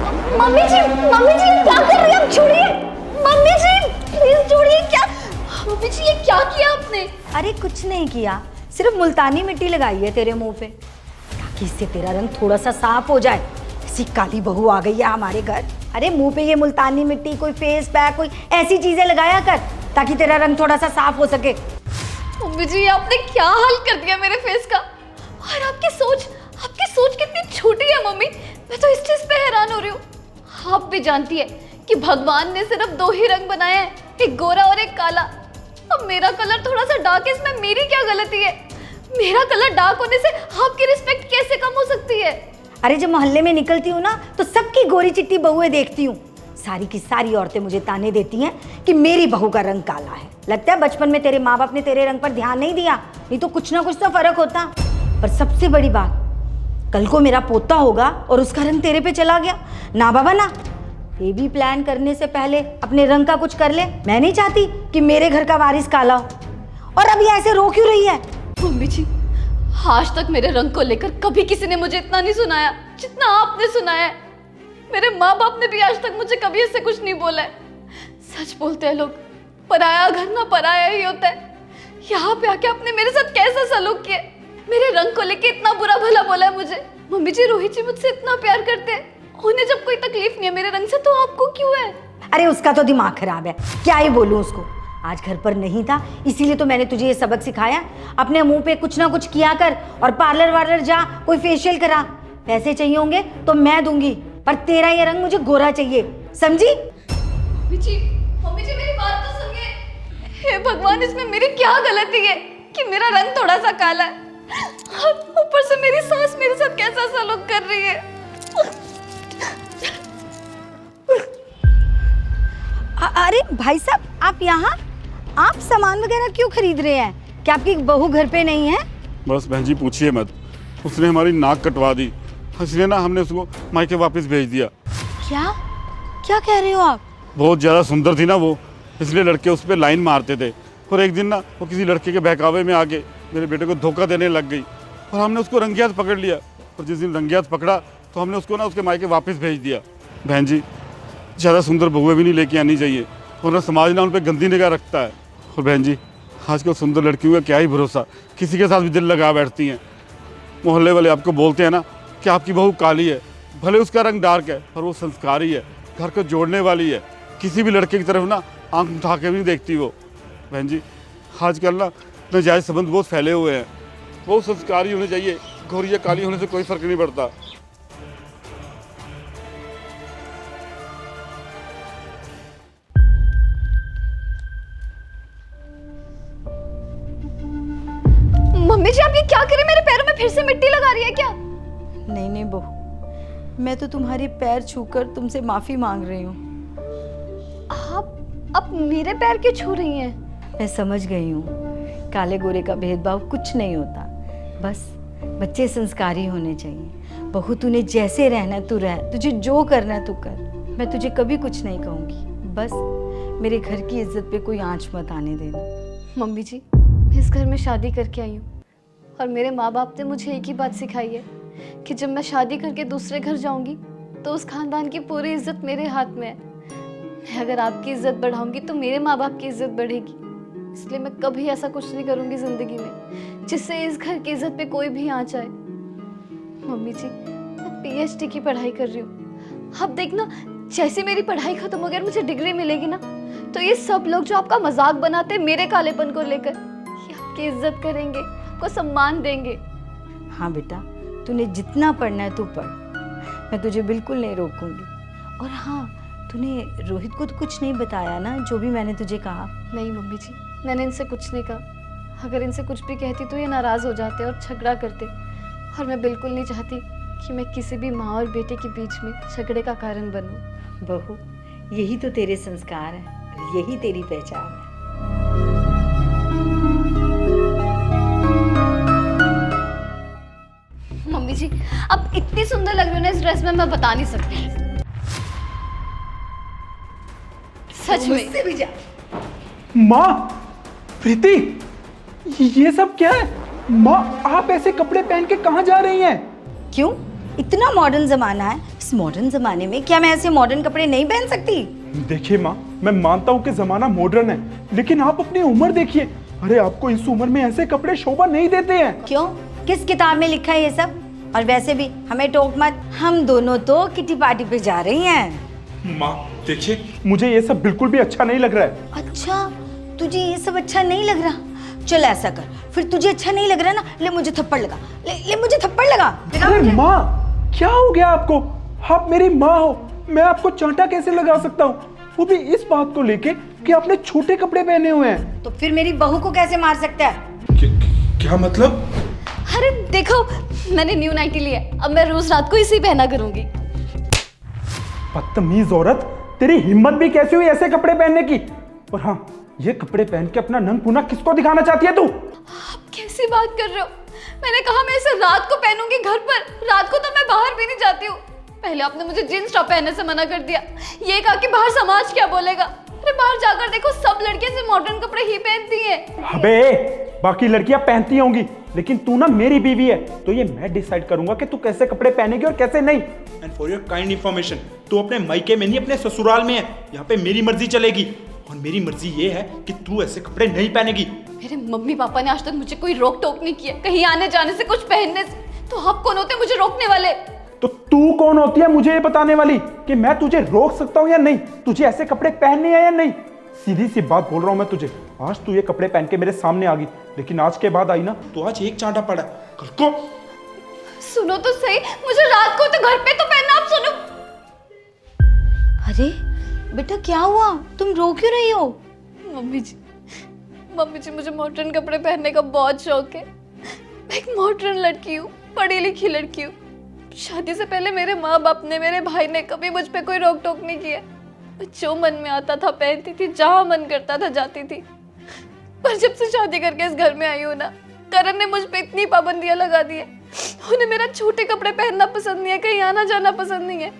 Mummy जी क्या कर रही हैं? छोड़िए मम्मी जी, प्लीज छोड़िए। क्या मम्मी जी, ये क्या किया आपने? अरे कुछ नहीं किया, सिर्फ मुल्तानी मिट्टी लगाई है तेरे मुंह पे ताकि इससे तेरा रंग थोड़ा सा साफ हो जाए। ऐसी काली बहू आ गई है हमारे घर। अरे मुंह पे ये मुल्तानी मिट्टी, कोई फेस पैक, कोई ऐसी चीजें लगाया कर ताकि तेरा रंग थोड़ा सा साफ हो सके। मम्मी जी, आपने क्या हाल कर दिया मेरे फेस का। और आपकी सोच कितनी छोटी है मम्मी। मैं तो इस चीज पे हैरान हो रही हूँ। आप भी जानती है कि भगवान ने सिर्फ 2 ही रंग बनाए हैं, एक गोरा और एक काला। अब मेरा कलर थोड़ा सा डार्क है, इसमें मेरी क्या गलती है? मेरा कलर डार्क होने से आपकी रिस्पेक्ट कैसे कम हो सकती है? अरे जब मोहल्ले में निकलती हूँ ना तो सबकी गोरी चिट्टी बहुएं देखती हूँ। सारी की सारी औरतें मुझे ताने देती हैं कि मेरी बहू का रंग काला है। लगता है बचपन में तेरे माँ बाप ने तेरे रंग पर ध्यान नहीं दिया, नहीं तो कुछ ना कुछ तो फर्क होता। पर सबसे बड़ी बात, कल को मेरा पोता होगा और उसका रंग तेरे पे चला गया ना बाबा ना। बेबी प्लान करने से पहले अपने रंग का कुछ कर ले। मैं नहीं चाहती कि मेरे घर का वारिस काला हो। और अभी ऐसे रो क्यों रही है? मम्मी जी, आज तक मेरे रंग को लेकर कभी किसी ने मुझे इतना नहीं सुनाया जितना आपने सुनाया है। मेरे माँ बाप ने भी आज तक मुझे कभी ऐसे कुछ नहीं बोला है। सच बोलते हैं लोग, पराया घर ना पराया ही होता है। यहाँ पे आके आपने मेरे साथ कैसा सलूक किया? मेरे रंग को लेके इतना बुरा भला बोला है मुझे। मम्मी जी, रोहित जी मुझसे इतना प्यार करते हैं, उन्हें जब कोई तकलीफ नहीं है मेरे रंग से, तो आपको क्यों है? अरे उसका तो दिमाग खराब है, क्या ही बोलूं उसको। आज घर पर नहीं था इसीलिए तो मैंने तुझे ये सबक सिखाया। अपने मुंह पे कुछ ना कुछ किया कर और पार्लर वार्लर जा, कोई फेशियल करा। पैसे चाहिए होंगे तो मैं दूंगी, पर तेरा ये रंग मुझे गोरा चाहिए, समझी? मम्मी जी मेरी बात तो सुनिए। हे भगवान, इसमें मेरी क्या गलती है कि मेरा रंग थोड़ा सा काला है? ऊपर से मेरी सास मेरे साथ कैसा सलूक कर रही है। अरे भाई साहब, आप यहाँ? आप सामान वगैरह क्यों खरीद रहे हैं? क्या आपकी बहू घर पे नहीं है? बस बहन जी पूछिए मत, उसने हमारी नाक कटवा दी, इसलिए ना हमने उसको मायके वापस भेज दिया। क्या क्या कह रहे हो आप? बहुत ज़्यादा सुंदर थी ना वो, इसलिए लड़के उस पर लाइन मारते थे। और एक दिन ना वो किसी लड़के के बहकावे में आके मेरे बेटे को धोखा देने लग गई और हमने उसको रंगियात पकड़ लिया। और जिस दिन रंगियात पकड़ा तो हमने उसको ना उसके मायके वापस भेज दिया। बहन जी, ज़्यादा सुंदर बहुएं भी नहीं लेके आनी चाहिए, वरना समाज ना उन पर गंदी निगाह रखता है। और बहन जी, आजकल सुंदर लड़कियों का क्या ही भरोसा, किसी के साथ भी दिल लगा बैठती हैं। मोहल्ले वाले आपको बोलते हैं ना कि आपकी बहू काली है, भले उसका रंग डार्क है पर वो संस्कारी है, घर को जोड़ने वाली है, किसी भी लड़के की तरफ ना आंख उठा के भी नहीं देखती वो। बहन जी, आजकल ना नाजायज़ संबंध बहुत फैले हुए हैं, बहुत संस्कारी होने चाहिए, गोरी या काली होने से कोई फ़र्क नहीं पड़ता। मम्मी जी, आप ये क्या करें? मेरे पैरों में फिर से मिट्टी लगा रही है क्या? नहीं नहीं बहू, मैं तो तुम्हारे पैर छूकर तुमसे माफी मांग रही हूँ। आप मेरे पैर क्यों छू रही हैं? मैं समझ गई हूँ, काले गोरे का भेदभाव कुछ नहीं होता, बस बच्चे संस्कारी होने चाहिए। बहू, तूने जैसे रहना है तू रह, तुझे जो करना है तू कर। मैं तुझे कभी कुछ नहीं कहूँगी, बस मेरे घर की इज्जत पे कोई आंच मत आने देना। मम्मी जी, मैं इस घर में शादी करके आई हूँ और मेरे माँ बाप ने मुझे एक ही बात सिखाई है कि जब मैं शादी करके दूसरे घर जाऊंगी तो उस खानदान की पूरी इज्जत मेरे हाथ में है। मैं अगर आपकी इज्जत बढ़ाऊंगी तो मेरे माँ बाप की इज्जत बढ़ेगी। इसलिए मैं कभी ऐसा कुछ नहीं करूंगी जिंदगी में जिससे इस घर की इज्जत पे कोई भी आँच आए। मम्मी जी, मैं PhD की पढ़ाई कर रही हूँ। अब देखना, जैसे मेरी पढ़ाई खत्म हो गई, मुझे डिग्री मिलेगी ना, तो ये सब लोग जो आपका मजाक बनाते हैं मेरे कालेपन को लेकर, ये आपकी इज्जत करेंगे, आपको सम्मान देंगे। हाँ बेटा, तूने जितना पढ़ना है तू पढ़, मैं तुझे बिल्कुल नहीं रोकूंगी। और हाँ, तूने रोहित को तो कुछ नहीं बताया ना जो भी मैंने तुझे कहा? नहीं मम्मी जी, मैंने इनसे कुछ नहीं कहा। अगर इनसे कुछ भी कहती तो ये नाराज़ हो जाते और झगड़ा करते, और मैं बिल्कुल नहीं चाहती कि मैं किसी भी माँ और बेटे के बीच में झगड़े का कारण बनूं। बहू, यही तो तेरे संस्कार है, यही तेरी पहचान है। मम्मी जी, आप इतनी सुंदर लग रही हो ना इस ड्रेस में, मैं बता नहीं सकती। सच में। मुझसे भी जा। माँ, प्रीति, ये सब क्या है? माँ, आप ऐसे कपड़े पहन के कहाँ जा रही हैं? क्यों? इतना मॉडर्न जमाना है, इस मॉडर्न जमाने में क्या मैं ऐसे मॉडर्न कपड़े नहीं पहन सकती? देखिए माँ, मैं मानता हूँ कि जमाना मॉडर्न है, लेकिन आप अपनी उम्र देखिए। अरे आपको इस उम्र में ऐसे कपड़े शोभा नहीं देते हैं। क्यों? किस किताब में लिखा है ये सब? और वैसे भी हमें टोक मत, हम दोनों तो किटी पार्टी पे जा रही हैं। माँ देखिए, मुझे ये सब बिल्कुल भी अच्छा नहीं लग रहा है। अच्छा, तुझे ये सब अच्छा नहीं लग रहा? चल ऐसा कर, फिर तुझे अच्छा नहीं लग रहा ना, ले मुझे थप्पड़ लगा, ले मुझे थप्पड़ लगा। अरे माँ, क्या हो गया आपको? आप मेरी माँ हो, मैं आपको चांटा कैसे लगा सकता हूँ, वो भी इस बात को लेके कि आपने छोटे कपड़े पहने हुए हैं। तो फिर मेरी बहू को कैसे मार सकता है? क्या मतलब? अरे देखो, मैंने न्यू नाइटी लिया है, अब मैं रोज रात को इसी पहना करूंगी। बदतमीज औरत, तेरी हिम्मत भी कैसी हुई ऐसे कपड़े पहनने की? और हाँ, ये कपड़े पहन के अपना नंग पुना किसको दिखाना चाहती है तू? आप कैसी बात कर रहे हो? मैंने कहा मैं इसे रात को पहनूंगी घर पर, रात को तो मैं बाहर भी नहीं जाती हूँ। पहले आपने मुझे जींस टॉप पहनने से मना कर दिया, ये कहा कि बाहर समाज क्या बोलेगा। अरे बाहर जाकर देखो, सब लड़कियां सिर्फ मॉडर्न कपड़े ही पहनती हैं। अबे, बाकी लड़कियां पहनती होंगी, लेकिन तू ना मेरी बीवी है, तो ये मैं डिसाइड करूंगा कि तू कैसे कपड़े पहनेगी और कैसे नहीं। And for your kind information, तू अपने मायके में नहीं अपने ससुराल में है, यहाँ पे मेरी मर्जी चलेगी। और मेरी मर्जी ये है कि तू ऐसे कपड़े नहीं पहनेगी। मेरे मम्मी पापा ने आज तक मुझे कोई रोक टोक नहीं किया, कहीं आने जाने से, कुछ पहनने से। तो आप कौन होते हैं मुझे रोकने वाले? तो तू कौन होती है मुझे ये बताने वाली कि मैं तुझे रोक सकता हूँ या नहीं, तुझे ऐसे कपड़े पहनने हैं या नहीं? सीधी सी बात बोल रहा हूँ मैं तुझे, आज तू ये कपड़े पहन के मेरे सामने आ गई, लेकिन आज के बाद आई ना तो आज एक चांटा पड़ा, कल को। सुनो तो सही, मुझे रात को तो घर पे तो पहनना। आप सुनो। अरे बेटा, क्या हुआ? तुम रो क्यों रही हो? मम्मी जी, मुझे मॉडर्न कपड़े पहनने का बहुत शौक है। मैं एक मॉडर्न लड़की हूँ, पढ़ी लिखी लड़की हूँ। शादी से पहले मेरे माँ बाप ने, मेरे भाई ने कभी मुझ पे कोई रोक टोक नहीं किया। मैं जो मन में आता था पहनती थी, जहाँ मन करता था जाती थी। पर जब से शादी करके इस घर में आई हूँ ना, करण ने मुझ पे इतनी पाबंदियां लगा दी है। उन्हें मेरा छोटे कपड़े पहनना पसंद नहीं है, कहीं आना जाना पसंद नहीं है।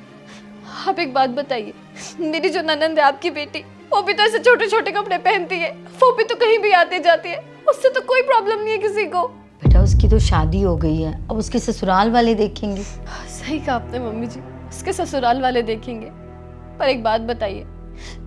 आप एक बात बताइए, मेरी जो ननंद है आपकी बेटी, वो भी तो ऐसे छोटे छोटे कपड़े पहनती है, वो भी तो कहीं भी आती जाती है, उससे तो कोई प्रॉब्लम नहीं है किसी को। बेटा, उसकी तो शादी हो गई है, अब उसके ससुराल वाले देखेंगे। सही कहा आपने मम्मी जी, उसके ससुराल वाले देखेंगे। पर एक बात बताइए,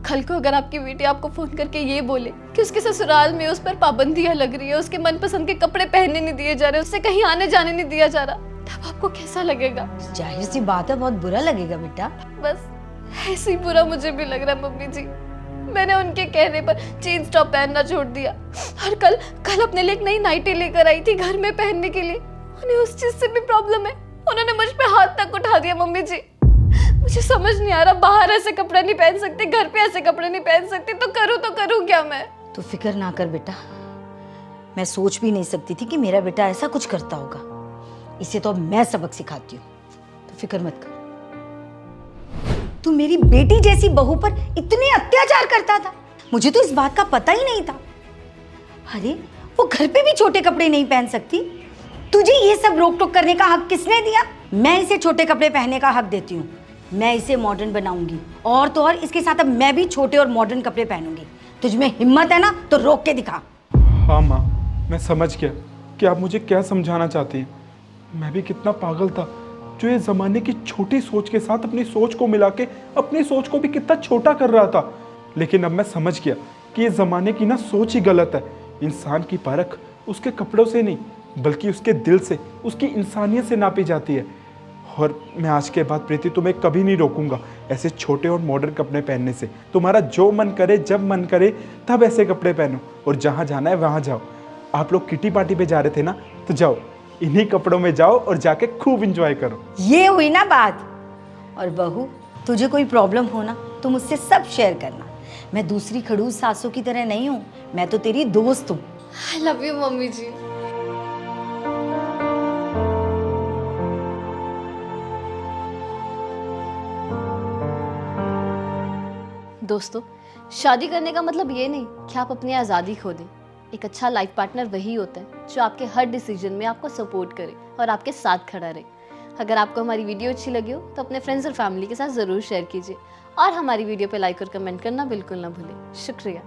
कल को अगर आपकी बेटी आपको फोन करके ये बोले कि उसके ससुराल में उस पर पाबंदियां लग रही है, उसके मनपसंद के कपड़े पहनने नहीं दिए जा रहे, उससे कहीं आने जाने नहीं दिया जा रहा, तब आपको कैसा लगेगा? जाहिर सी बात है, बहुत बुरा लगेगा बेटा। बस ऐसे ही बुरा मुझे भी लग रहा है मम्मी जी। मैंने उनके कहने पर जीन्स टॉप पहनना छोड़ दिया और कल अपने लिए एक नई नाइटी लेकर आई थी घर में पहनने के लिए। उन्हें उस चीज से भी प्रॉब्लम है, उन्होंने मुझ पे हाथ तक उठा दिया। मम्मी जी, मुझे समझ नहीं आ रहा, बाहर ऐसे कपड़े नहीं पहन सकते, घर पे ऐसे कपड़े नहीं पहन सकते, तो करूँ क्या मैं? तो फिक्र ना कर बेटा, मैं सोच भी नहीं सकती थी कि मेरा बेटा ऐसा कुछ करता होगा। इसे तो अब मैं सबक सिखाती हूँ, तो फिक्र मत कर। तू मेरी बेटी जैसी बहू पर इतने अत्याचार करता था, मुझे तो इस बात का पता ही नहीं था। अरे वो घर पे भी छोटे कपड़े नहीं पहन सकती, तुझे ये सब रोक टोक करने का हक किसने दिया? मैं इसे छोटे कपड़े पहनने का हक देती हूँ, मैं इसे मॉडर्न बनाऊंगी, और तो और इसके साथ अब मैं भी छोटे और मॉडर्न कपड़े पहनूंगी। तुझ में हिम्मत है ना तो रोक के दिखा। हाँ माँ, मैं समझ गया कि आप मुझे क्या समझाना चाहती हैं। मैं भी कितना पागल था जो ये ज़माने की छोटी सोच के साथ अपनी सोच को मिला के अपनी सोच को भी कितना छोटा कर रहा था। लेकिन अब मैं समझ गया कि ये ज़माने की ना सोच ही गलत है। इंसान की परख उसके कपड़ों से नहीं, बल्कि उसके दिल से, उसकी इंसानियत से नापी जाती है। और मैं आज के बाद प्रीति तुम्हें कभी नहीं रोकूंगा ऐसे छोटे और मॉडर्न कपड़े पहनने से। तुम्हारा जो मन करे, जब मन करे, तब ऐसे कपड़े पहनो, और जहाँ जाना है वहाँ जाओ। आप लोग किटी पार्टी पे जा रहे थे ना, तो जाओ, इन्हीं कपड़ों में जाओ और जाके खूब एंजॉय करो। ये हुई ना बात। और बहू, तुझे कोई प्रॉब्लम हो ना तो मुझसे सब शेयर करना। मैं दूसरी खड़ूस सासों की तरह नहीं हूँ, मैं तो तेरी दोस्त हूँ। आई लव यू मम्मी जी। दोस्तों, शादी करने का मतलब ये नहीं कि आप अपनी आज़ादी खो दें। एक अच्छा लाइफ पार्टनर वही होता है जो आपके हर डिसीजन में आपको सपोर्ट करे और आपके साथ खड़ा रहे। अगर आपको हमारी वीडियो अच्छी लगी हो तो अपने फ्रेंड्स और फैमिली के साथ ज़रूर शेयर कीजिए, और हमारी वीडियो पे लाइक और कमेंट करना बिल्कुल ना भूलें। शुक्रिया।